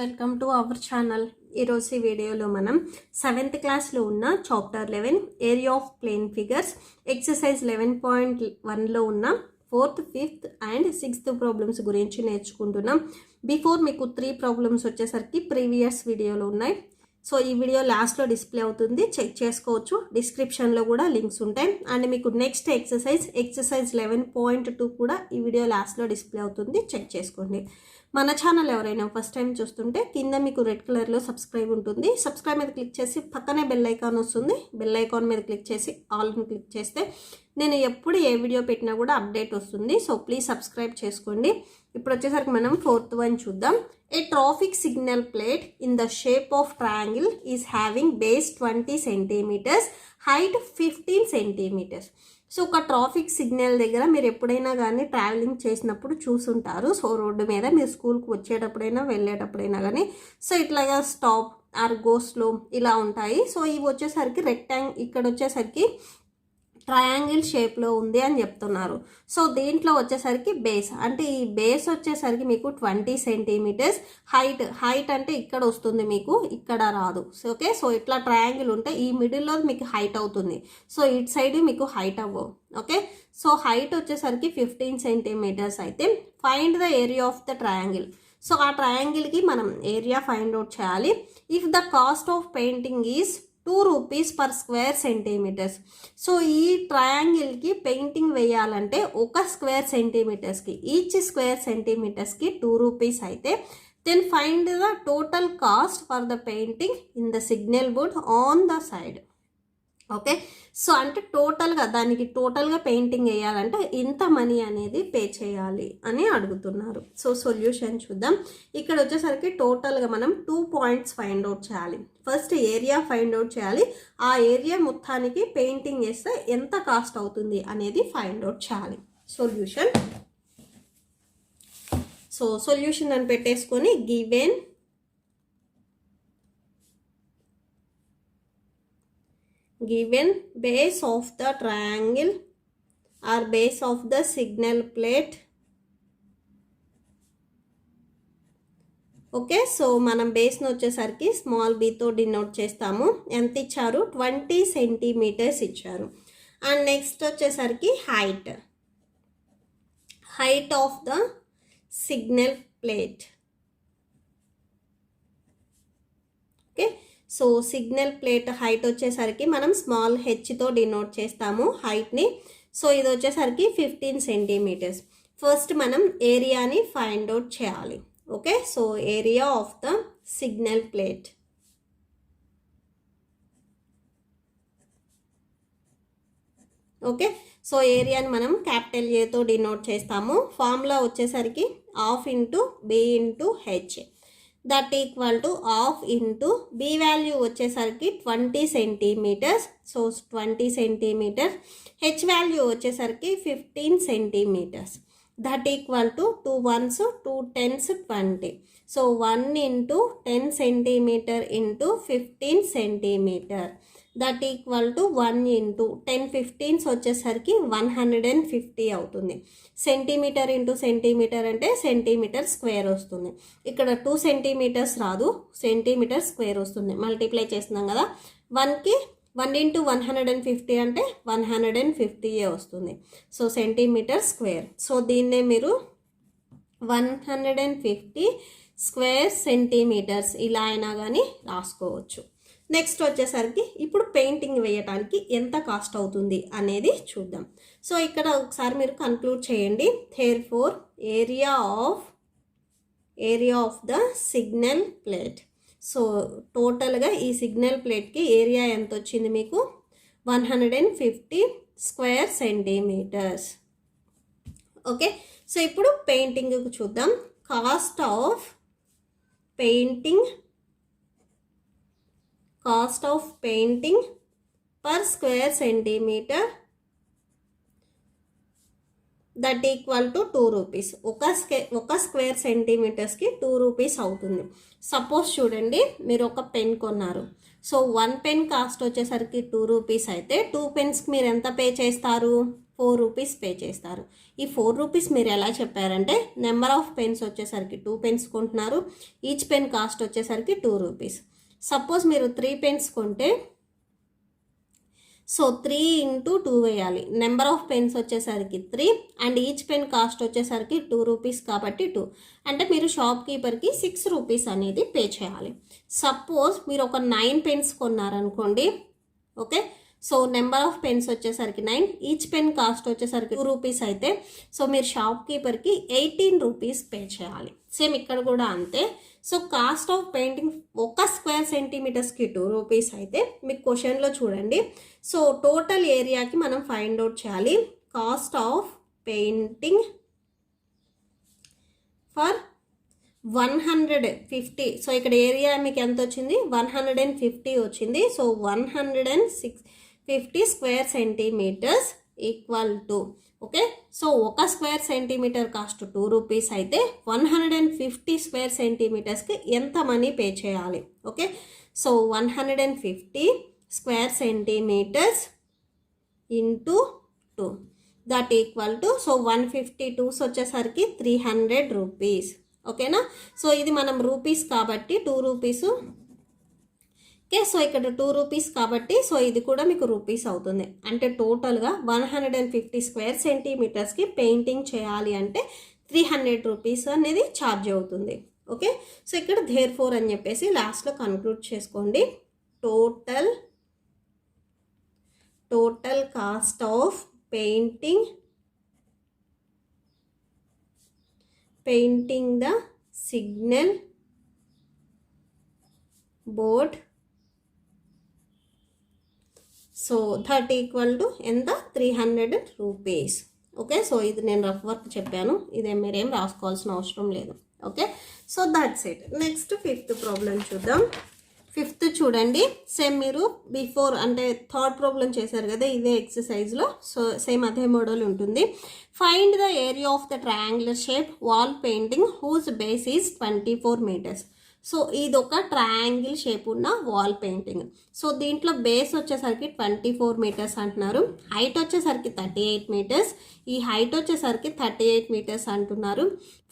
Welcome to our channel. ఈరోజు ఈ వీడియోలో మనం 7th క్లాస్లో ఉన్న chapter 11 area of plane figures exercise 11.1లో ఉన్న 4th, 5th and 6th problems గురించి నేర్చుకుంటున్నాం. బిఫోర్ మీకు 3 ప్రాబ్లమ్స్ వచ్చేసరికి ప్రీవియస్ వీడియోలో ఉన్నాయి. సో ఈ వీడియో లాస్ట్లో డిస్ప్లే అవుతుంది, చెక్ చేసుకోవచ్చు. డిస్క్రిప్షన్లో కూడా లింక్స్ ఉంటాయి. అండ్ మీకు నెక్స్ట్ ఎక్సర్సైజ్ 11.2 కూడా ఈ వీడియో లాస్ట్లో డిస్ప్లే అవుతుంది, చెక్ చేసుకోండి. మన ఛానల్ ఎవరైనా ఫస్ట్ టైం చూస్తుంటే కింద మీకు రెడ్ కలర్లో సబ్స్క్రైబ్ ఉంటుంది. సబ్స్క్రైబ్ మీద క్లిక్ చేసి పక్కనే బెల్ ఐకాన్ వస్తుంది. బెల్ ఐకాన్ మీద క్లిక్ చేసి ఆల్ని క్లిక్ చేస్తే నేను ఎప్పుడు ఏ వీడియో పెట్టినా కూడా అప్డేట్ వస్తుంది. సో ప్లీజ్ సబ్స్క్రైబ్ చేసుకోండి. ఇప్పుడు వచ్చేసరికి మనం 4th వన్ చూద్దాం. A traffic signal plate in the shape of triangle is having base 20 centimetres, height 15 centimetres. So ఒక ట్రాఫిక్ సిగ్నల్ దగ్గర మీరు ఎప్పుడైనా కానీ ట్రావెలింగ్ చేసినప్పుడు చూసుంటారు. సో రోడ్డు మీద మీరు స్కూల్కి వచ్చేటప్పుడైనా వెళ్ళేటప్పుడైనా కానీ సో ఇట్లాగా స్టాప్ ఆర్ గో స్లో ఇలా ఉంటాయి. సో ఇవి వచ్చేసరికి ఇక్కడ వచ్చేసరికి ట్రయాంగిల్ షేప్లో ఉంది అని చెప్తున్నారు. సో దీంట్లో వచ్చేసరికి బేస్ అంటే ఈ బేస్ వచ్చేసరికి మీకు 20 సెంటీమీటర్స్, హైట్ అంటే ఇక్కడ వస్తుంది మీకు, ఇక్కడ రాదు. సో ఓకే, సో ఇట్లా ట్రయాంగిల్ ఉంటే ఈ మిడిల్లో మీకు హైట్ అవుతుంది. సో ఇటు సైడ్ మీకు హైట్ అవ్వవు. ఓకే, సో హైట్ వచ్చేసరికి 15 సెంటీమీటర్స్ అయితే find the area of the triangle. So ఆ ట్రయాంగిల్కి మనం ఏరియా ఫైండ్ అవుట్ చేయాలి. If the cost of painting is 2 rupees per square centimetres. So ఈ ట్రయాంగిల్కి పెయింటింగ్ వేయాలంటే ఒక స్క్వేర్ సెంటీమీటర్స్కి, ఈచ్ స్క్వేర్ సెంటీమీటర్స్కి 2 రూపీస్ అయితే then find the total cost for the painting in the signal board on the side. Okay, so అంటే టోటల్గా painting వేయాలంటే ఇంత మనీ అనేది పే చేయాలి అని అడుగుతున్నారు. సో సొల్యూషన్ చూద్దాం. ఇక్కడ వచ్చేసరికి టోటల్గా మనం 2 పాయింట్స్ ఫైండ్ అవుట్ చేయాలి. ఫస్ట్ ఏరియా ఫైండ్ అవుట్ చేయాలి. ఆ ఏరియా మొత్తానికి పెయింటింగ్ వేస్తే ఎంత కాస్ట్ అవుతుంది అనేది ఫైండ్ అవుట్ చేయాలి. సొల్యూషన్ అని పెట్టేసుకొని given base of the triangle or base of the signal plate. Okay, so మనం బేస్ను వచ్చేసరికి స్మాల్ బీతో డినోట్ చేస్తాము. ఎంత ఇచ్చారు? 20 సెంటీమీటర్స్ ఇచ్చారు. అండ్ నెక్స్ట్ వచ్చేసరికి height of the signal plate. Okay, so signal plate height వచ్చేసరికి మనం స్మాల్ హెచ్తో డినోట్ చేస్తాము హైట్ని. సో ఇది వచ్చేసరికి 15 సెంటీమీటర్స్. ఫస్ట్ మనం ఏరియాని ఫైండ్ అవుట్ చేయాలి. Okay, so area of the signal plate. Okay, so ఏరియాని మనం క్యాపిటల్ ఏతో డినోట్ చేస్తాము. ఫార్ములా వచ్చేసరికి ½ into B into H, that equal to ½ into B value వచ్చేసరికి 20 centimetres. So 20 centimetres. H value వచ్చేసరికి 15 centimetres. That equal to 2 1s 2 10s 20. So 1 into 10 centimetre into 15 centimetre, that equal to 1 into 10 15s వచ్చేసరికి 150 అవుతుంది. Centimetre into centimetre అంటే centimetre square వస్తుంది. ఇక్కడ 2 centimetres రాదు, centimetre square వస్తుంది. Multiply చేస్తున్నాం కదా, 1కి 1 ఇంటూ 150 అంటే 150 వస్తుంది. So centimetre square. సో దీన్నే మీరు 150 స్క్వేర్ సెంటీమీటర్స్ ఇలా అయినా కానీ రాసుకోవచ్చు. నెక్స్ట్ వచ్చేసరికి ఇప్పుడు పెయింటింగ్ వేయడానికి ఎంత కాస్ట్ అవుతుంది అనేది చూద్దాం. సో ఇక్కడ ఒకసారి మీరు కన్క్లూడ్ చేయండి. therefore area of the signal plate. So టోటల్గా ఈ సిగ్నల్ ప్లేట్కి ఏరియా ఎంత వచ్చింది మీకు? 150 స్క్వేర్ సెంటీమీటర్స్. ఓకే, సో ఇప్పుడు పెయింటింగ్ చూద్దాం. Cost of painting per square centimetre that equal to 2 rupees. ఒక స్క్వేర్ సెంటీమీటర్స్కి 2 రూపీస్ అవుతుంది. సపోజ్ చూడండి, మీరు ఒక పెన్ కొన్నారు. సో 1 పెన్ కాస్ట్ వచ్చేసరికి 2 రూపీస్ అయితే 2 పెన్స్కి మీరు ఎంత పే చేస్తారు? 4 రూపీస్ పే చేస్తారు. ఈ 4 రూపీస్ మీరు ఎలా చెప్పారంటే నెంబర్ ఆఫ్ పెన్స్ వచ్చేసరికి 2 పెన్స్ కొంటున్నారు. ఈచ్ పెన్ కాస్ట్ వచ్చేసరికి 2 రూపీస్. సపోజ్ మీరు 3 పెన్స్ కొంటే సో 3 into 2 వేయాలి. నెంబర్ ఆఫ్ పెన్స్ వచ్చేసరికి 3 అండ్ ఈచ్ పెన్ కాస్ట్ వచ్చేసరికి 2 రూపీస్ కాబట్టి 2 అంటే మీరు షాప్ కీపర్కి 6 రూపీస్ అనేది పే చేయాలి. సపోజ్ మీరు ఒక 9 పెన్స్ కొన్నారనుకోండి, okay, so number of pens వచ్చేసరికి 9, ఈచ్ పెన్ కాస్ట్ వచ్చేసరికి 2 రూపీస్ అయితే సో మీరు షాప్ కీపర్కి 18 రూపీస్ పే చేయాలి. సేమ్ ఇక్కడ కూడా అంతే. సో కాస్ట్ ఆఫ్ పెయింటింగ్ ఒక స్క్వేర్ సెంటీమీటర్స్కి 2 రూపీస్ అయితే మీకు క్వశ్చన్లో చూడండి. సో టోటల్ ఏరియాకి మనం ఫైండ్ అవుట్ చేయాలి. Cost of painting for 150. So ఇక్కడ ఏరియా మీకు ఎంత వచ్చింది? 150 వచ్చింది. So 150 square centimetres equal to, okay, so ఒక స్క్వేర్ సెంటీమీటర్ కాస్ట్ 2 రూపీస్ అయితే 150 స్క్వేర్ సెంటీమీటర్స్కి ఎంత మనీ పే చేయాలి? Okay, so 150 square centimetres into 2 that equal to, so 152 వచ్చేసరికి 300 రూపీస్. ఓకేనా? సో ఇది మనం రూపీస్ కాబట్టి 2 రూపీసు. ఓకే, సో ఇక్కడ 2 రూపీస్ కాబట్టి సో ఇది కూడా మీకు రూపీస్ అవుతుంది. అంటే టోటల్గా 150 స్క్వేర్ సెంటీమీటర్స్కి పెయింటింగ్ చేయాలి అంటే 300 రూపీస్ అనేది ఛార్జ్ అవుతుంది. ఓకే, సో ఇక్కడ దేర్ఫోర్ అని చెప్పేసి లాస్ట్లో కన్క్లూడ్ చేసుకోండి. Total cost of painting the signal board, so that equal to ఎంత? 300 రూపీస్. ఓకే, సో ఇది నేను రఫ్ వర్క్ చెప్పాను, ఇదే మీరేం రాసుకోవాల్సిన అవసరం లేదు. Okay, so that's it. Next 5th problem చూద్దాం. 5th చూడండి, సేమ్ మీరు బిఫోర్ అంటే 3rd ప్రాబ్లం చేశారు కదా ఇదే ఎక్సర్సైజ్లో, సో సేమ్ అదే మోడల్ ఉంటుంది. Find the area of the triangular shape wall painting whose base is 24 metres. So ఇది ఒక ట్రయాంగిల్ షేప్ ఉన్న వాల్ పెయింటింగ్. సో దీంట్లో బేస్ వచ్చేసరికి 24 మీటర్స్ అంటున్నారు, హైట్ వచ్చేసరికి 38 మీటర్స్, ఈ హైట్ వచ్చేసరికి 38 మీటర్స్ అంటున్నారు.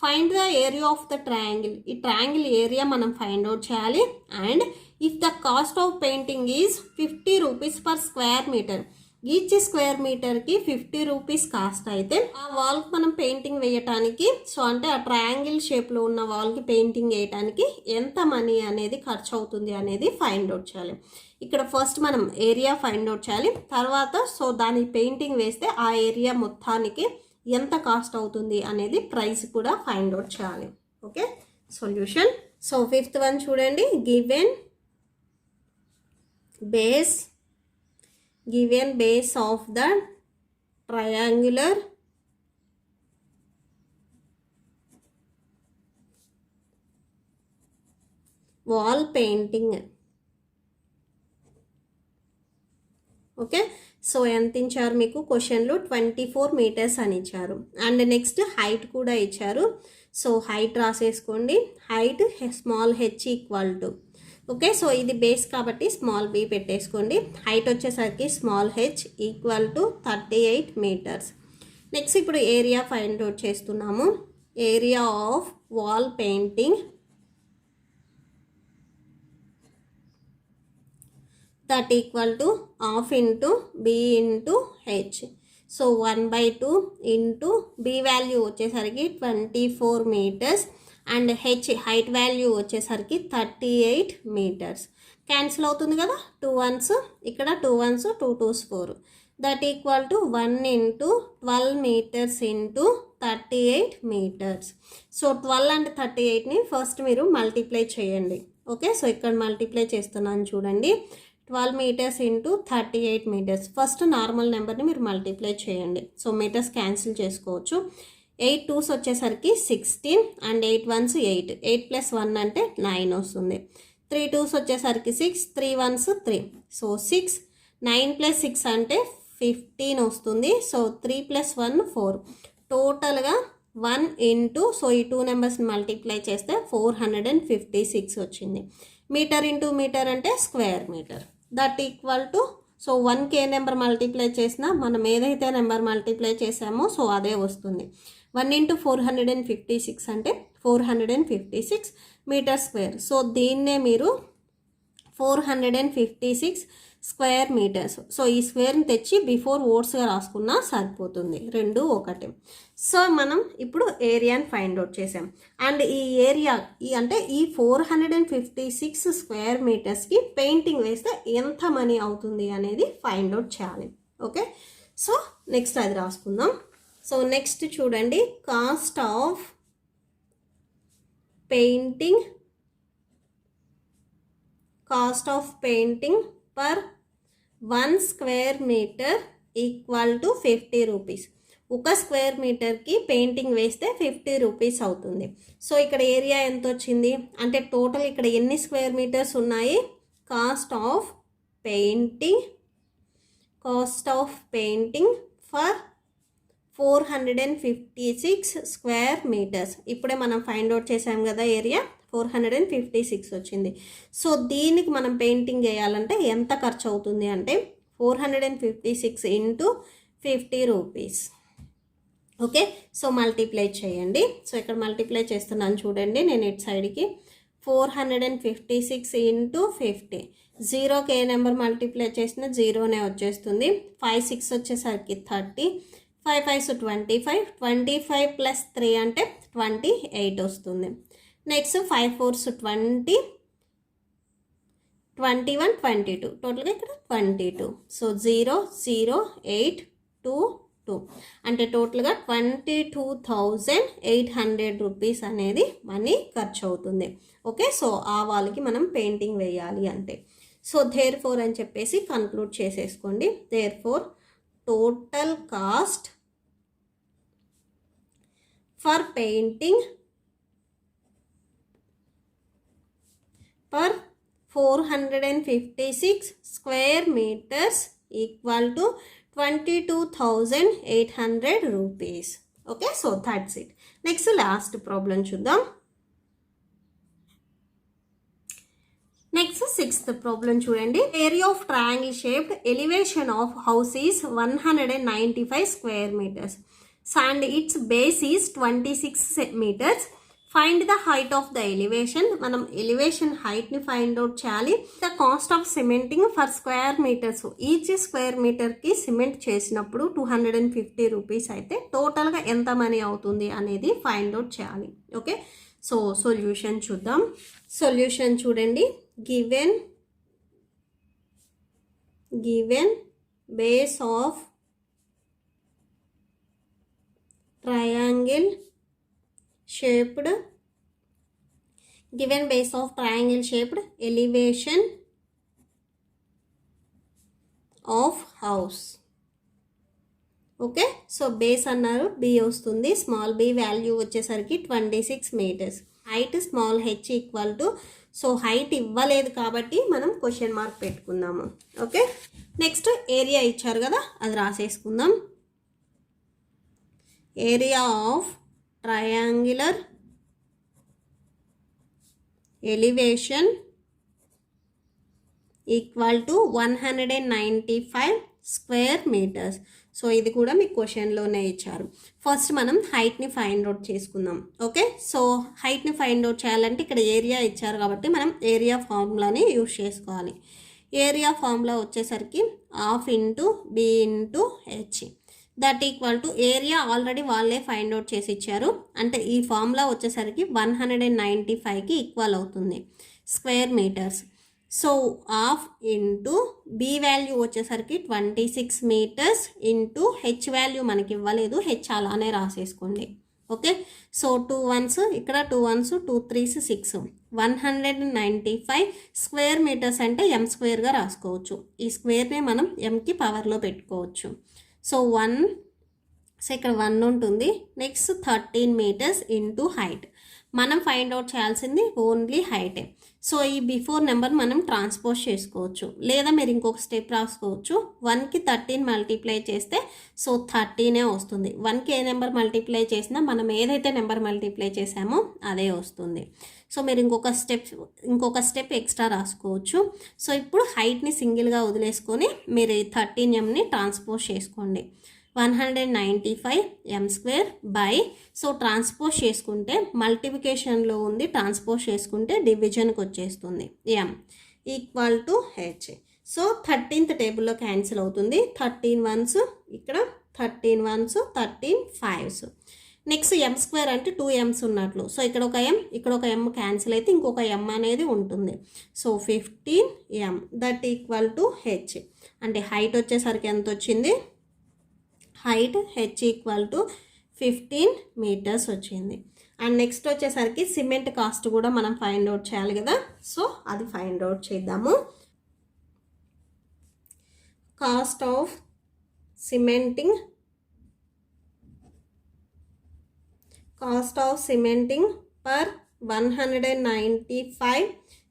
Find the area of the triangle, ఈ ట్రయాంగిల్ ఏరియా మనం ఫైండ్ అవుట్ చేయాలి. And if the cost of painting is 50 rupees per square metre, each square మీటర్కి 50 రూపీస్ కాస్ట్ అయితే ఆ వాల్కి మనం పెయింటింగ్ వేయటానికి, సో అంటే ఆ ట్రయాంగిల్ షేప్లో ఉన్న వాల్కి పెయింటింగ్ వేయటానికి ఎంత మనీ అనేది ఖర్చు అవుతుంది అనేది ఫైండ్ అవుట్ చేయాలి. ఇక్కడ ఫస్ట్ మనం ఏరియా ఫైండ్ అవుట్ చేయాలి, తర్వాత సో దాని పెయింటింగ్ వేస్తే ఆ ఏరియా మొత్తానికి ఎంత కాస్ట్ అవుతుంది అనేది ప్రైస్ కూడా ఫైండ్ అవుట్ చేయాలి. Okay, solution. So 5th one చూడండి. Given base of the triangular wall painting. Okay, so ఎంత ఇచ్చారు మీకు క్వశ్చన్లో? 24 మీటర్స్ అని ఇచ్చారు. అండ్ నెక్స్ట్ హైట్ కూడా ఇచ్చారు. సో హైట్ రాసేసుకోండి. Height small h equal to, okay, so ఇది బేస్ కాబట్టి స్మాల్ b పెట్టేసుకోండి. హైట్ వచ్చేసరికి small h equal to 38 metres. Next ఇప్పుడు ఏరియా ఫైండ్ అవుట్ చేస్తున్నాము. Area of wall painting that equal to half into b into h. So 1/2 into b value వచ్చేసరికి 24 metres and h height value వచ్చేసరికి 38 metres. Cancel అవుతుంది కదా, 2 1s, ఇక్కడ 2 1s 2 2s 4 that equal to 1 into 12 metres into 38 metres. So 12 and 38ని first మీరు multiply చేయండి. Okay, so ఇక్కడ multiply చేస్తున్నాను చూడండి. 12 metres into 38 metres. First normal నెంబర్ని మీరు మల్టిప్లై చేయండి. సో మీటర్స్ క్యాన్సిల్ చేసుకోవచ్చు. 8 2s వచ్చేసరికి 16 అండ్ 8 1s 8, 8 + 1 అంటే 9 వస్తుంది. 3 2s వచ్చేసరికి 6, 3 1s 3, సో 6, 9 + 6 అంటే 15 వస్తుంది. సో 3 + 1 4, టోటల్గా 1 ఇంటూ, సో ఈ 2 నెంబర్స్ని మల్టిప్లై చేస్తే 456 వచ్చింది. మీటర్ ఇంటూ మీటర్ అంటే square metre that equal to, so 1k number multiply చేసినా మనం ఏదైతే నెంబర్ మల్టిప్లై చేసామో సో అదే వస్తుంది. 1 × 456 అంటే 456 మీటర్ స్క్వేర్. సో దీన్నే మీరు 456 స్క్వేర్ మీటర్స్. సో ఈ స్క్వేర్ని తెచ్చి బిఫోర్ వర్డ్స్గా రాసుకున్నా సరిపోతుంది, రెండు ఒకటి. సో మనం ఇప్పుడు ఏరియాని ఫైండ్ అవుట్ చేసాం. అండ్ ఈ ఏరియా అంటే ఈ 456 స్క్వేర్ మీటర్స్కి పెయింటింగ్ వేస్తే ఎంత మనీ అవుతుంది అనేది ఫైండ్ అవుట్ చేయాలి. ఓకే, సో నెక్స్ట్ అది రాసుకుందాం. సో నెక్స్ట్ చూడండి, cost of painting per 1 square metre equal to 50 rupees. ఒక స్క్వేర్ మీటర్కి పెయింటింగ్ వేస్తే 50 రూపీస్ అవుతుంది. సో ఇక్కడ ఏరియా ఎంత వచ్చింది అంటే టోటల్ ఇక్కడ ఎన్ని స్క్వేర్ మీటర్స్ ఉన్నాయి? Cost of painting for 456 square metres. ఇప్పుడే మనం ఫైండ్ అవుట్ చేసాం కదా, ఏరియా 456 వచ్చింది. సో దీనికి మనం పెయింటింగ్ వేయాలంటే ఎంత ఖర్చు అవుతుంది అంటే 456 × 50 రూపీస్. ఓకే, సో మల్టిప్లై చేయండి. సో ఇక్కడ మల్టిప్లై చేస్తున్నాను చూడండి, నేను ఇటు సైడ్కి 456 × 50. 0k నెంబర్ మల్టిప్లై చేసిన 0నే వచ్చేస్తుంది. 5 6 వచ్చేసరికి 30, 5 5 25, 25 + 3 అంటే 28 వస్తుంది. నెక్స్ట్ 5 4 20, 21 22, టోటల్గా ఇక్కడ 22. సో 0 0 8 2 2 అంటే టోటల్గా 22,800 రూపీస్ అనేది మనీ ఖర్చు అవుతుంది. ఓకే, సో ఆ వాళ్ళకి మనం పెయింటింగ్ వేయాలి అంటే. సో దేర్ ఫోర్ అని చెప్పేసి కన్క్లూడ్ చేసేసుకోండి. Therefore total cost for painting per 456 square metres equal to 22,800 rupees. Okay, so that's it. Next last problem చూద్దాం. నెక్స్ట్ 6th ప్రాబ్లం చూడండి. Area of triangle shaped elevation of house is 195 square metres and its base is 26 meters. Find the height of the elevation. మనం elevation హైట్ని find out చేయాలి. The cost of cementing for square metres. Each square మీటర్కి cement చేసినప్పుడు 250 rupees అయితే టోటల్గా ఎంత money అవుతుంది అనేది ఫైండ్ అవుట్ చేయాలి. ఓకే, సో సొల్యూషన్ చూద్దాం. సొల్యూషన్ చూడండి, given base of triangle shaped elevation of house. Okay, so base అన్నారు, బి వస్తుంది. స్మాల్ బి వాల్యూ వచ్చేసరికి 26 meters. Height small h equal to, so height ఇవ్వలేదు కాబట్టి మనం క్వశ్చన్ మార్క్ పెట్టుకుందాము. ఓకే, నెక్స్ట్ ఏరియా ఇచ్చారు కదా, అది రాసేసుకుందాం. Area of triangular elevation equal to 195 square metres. So ఇది కూడా మీకు క్వశ్చన్లోనే ఇచ్చారు. ఫస్ట్ మనం హైట్ని ఫైండ్ అవుట్ చేసుకుందాం. ఓకే, సో హైట్ని ఫైండ్ అవుట్ చేయాలంటే ఇక్కడ ఏరియా ఇచ్చారు కాబట్టి మనం ఏరియా ఫార్ములాని యూజ్ చేసుకోవాలి. ఏరియా ఫార్ములా వచ్చేసరికి ½ × b × h that equal to area already వాళ్ళే ఫైండ్ అవుట్ చేసి ఇచ్చారు. అంటే ఈ ఫార్ములా వచ్చేసరికి 195కి ఈక్వల్ అవుతుంది square metres. So ½ × b value వచ్చేసరికి 26 meters ఇంటూ హెచ్ వాల్యూ మనకి ఇవ్వలేదు, హెచ్ అలానే రాసేసుకోండి. ఓకే, సో 2 1s ఇక్కడ 2 1s 2 3s 6 195 స్క్వేర్ మీటర్స్ అంటే m స్క్వేర్గా రాసుకోవచ్చు. ఈ స్క్వేర్నే మనం mకి పవర్లో పెట్టుకోవచ్చు. సో 1, సో ఇక్కడ 1 ఉంటుంది. Next 13 meters into height. మనం ఫైండ్ అవుట్ చేయాల్సింది ఓన్లీ హైటే. సో ఈ బిఫోర్ నెంబర్ మనం ట్రాన్స్పోజ్ చేసుకోవచ్చు, లేదా మీరు ఇంకొక స్టెప్ రాసుకోవచ్చు. 1కి 13 మల్టిప్లై చేస్తే సో 13 వస్తుంది. 1కి ఏ నెంబర్ మల్టిప్లై చేసినా మనం ఏదైతే నెంబర్ మల్టిప్లై చేసామో అదే వస్తుంది. సో మీరు ఇంకొక స్టెప్ ఎక్స్ట్రా రాసుకోవచ్చు. సో ఇప్పుడు హైట్ని సింగిల్గా వదిలేసుకొని మీరు ఈ 13mని ట్రాన్స్పోజ్ చేసుకోండి. 195 m² బై, సో ట్రాన్స్పోజ్ చేసుకుంటే మల్టిప్లికేషన్లో ఉంది, ట్రాన్స్పోజ్ చేసుకుంటే డివిజన్కి వచ్చేస్తుంది. m equal to h. So 13th టేబుల్లో క్యాన్సిల్ అవుతుంది. 13 1s ఇక్కడ, 13 1s 13 5s. నెక్స్ట్ m² అంటే 2m's ఉన్నట్లు. సో ఇక్కడ ఒక m, ఇక్కడ ఒక m క్యాన్సిల్ అయితే ఇంకొక m అనేది ఉంటుంది. So 15m that equal to h. అంటే హైట్ వచ్చేసరికి ఎంత వచ్చింది? Height h equal to 15 meters వచ్చింది. అండ్ నెక్స్ట్ వచ్చేసరికి సిమెంట్ కాస్ట్ కూడా మనం ఫైండ్ అవుట్ చేయాలి కదా. సో అది ఫైండ్ అవుట్ చేద్దాము. Cost of cementing per 195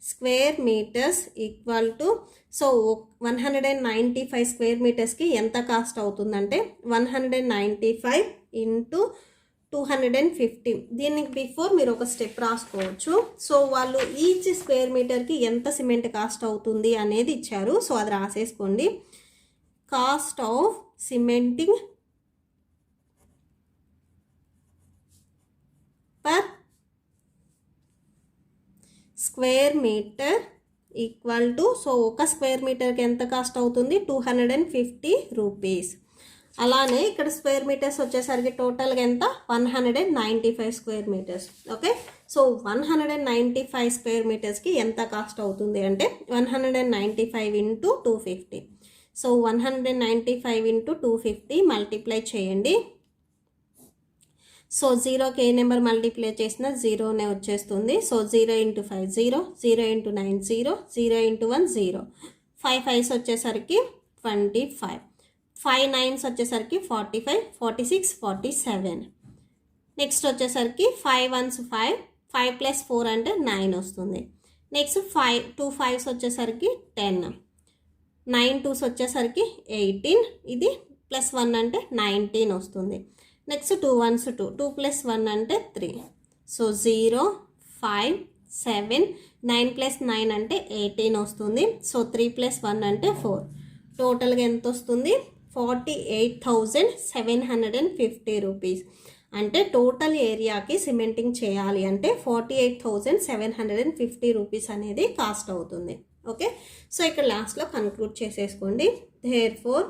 square meters equal to, so 195 square metersకి ఎంత కాస్ట్ అవుతుందంటే 195 into 250. దీనికి బిఫోర్ మీరు ఒక స్టెప్ రాసుకోవచ్చు. సో వాళ్ళు ఈచ్ స్క్వేర్ మీటర్కి ఎంత సిమెంట్ కాస్ట్ అవుతుంది అనేది ఇచ్చారు. సో అది రాసేసుకోండి. Cost of cementing per square metre equal to, so ఒక స్క్వేర్ మీటర్కి ఎంత కాస్ట్ అవుతుంది? 250 రూపీస్. అలానే ఇక్కడ స్క్వేర్ మీటర్స్ వచ్చేసరికి టోటల్గా ఎంత? 195 square metres. Okay, so 195 square మీటర్స్కి ఎంత కాస్ట్ అవుతుంది అంటే 195 into 250. సో 195 into 250 మల్టిప్లై చేయండి. సో 0కి ఏ నెంబర్ మల్టిప్లై చేసినా 0నే వచ్చేస్తుంది. So 0 into 5 0, 0 into 9 0, 0 into 1 0. 5 5s వచ్చేసరికి 25, 5 9s వచ్చేసరికి 45, 46, 47. నెక్స్ట్ వచ్చేసరికి 5 1s 5, 5 + 4 అంటే 9 వస్తుంది. నెక్స్ట్ 2 5s వచ్చేసరికి 10, 9 2s వచ్చేసరికి 18, ఇది +1 అంటే 19 వస్తుంది. నెక్స్ట్ 2 1s 2, 2 + 1 అంటే 3. సో 0 5 7, 9 + 9 అంటే 18 వస్తుంది. సో 3 + 1 అంటే 4. టోటల్గా ఎంత వస్తుంది? 48,750 రూపీస్. అంటే టోటల్ ఏరియాకి సిమెంటింగ్ చేయాలి అంటే 48,750 రూపీస్ అనేది కాస్ట్ అవుతుంది. ఓకే, సో ఇక్కడ లాస్ట్లో కన్క్లూడ్ చేసేసుకోండి. Therefore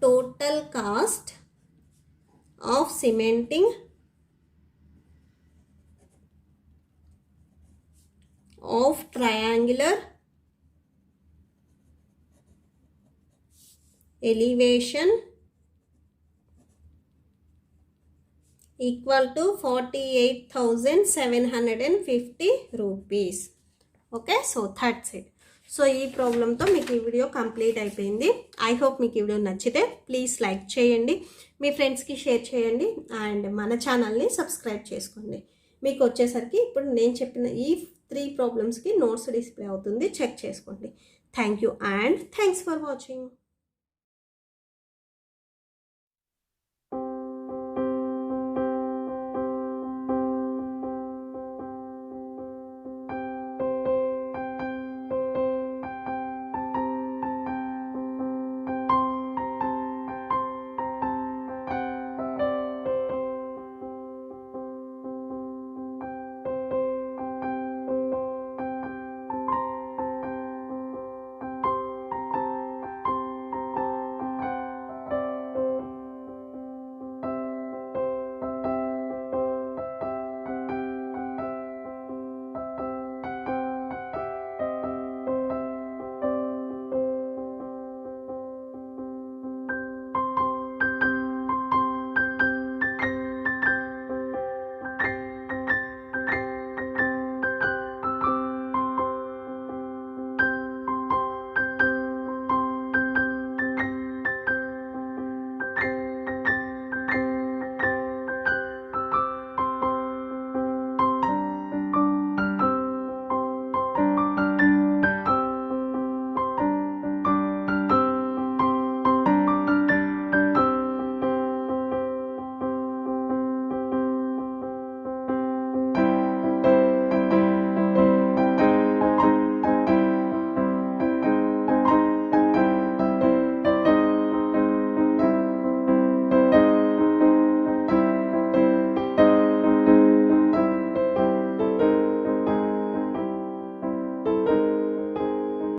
total cost of cementing of triangular elevation equal to 48,750 rupees. Okay, so that's it. So ఈ ప్రాబ్లంతో మీకు ఈ వీడియో కంప్లీట్ అయిపోయింది. ఐ హోప్ మీకు ఈ వీడియో నచ్చితే ప్లీజ్ లైక్ చేయండి, మీ ఫ్రెండ్స్కి షేర్ చేయండి, అండ్ మన ఛానల్ని సబ్స్క్రైబ్ చేసుకోండి. మీకు వచ్చేసరికి ఇప్పుడు నేను చెప్పిన ఈ 3 ప్రాబ్లమ్స్కి నోట్స్ డిస్ప్లే అవుతుంది, చెక్ చేసుకోండి. Thank you and thanks for watching.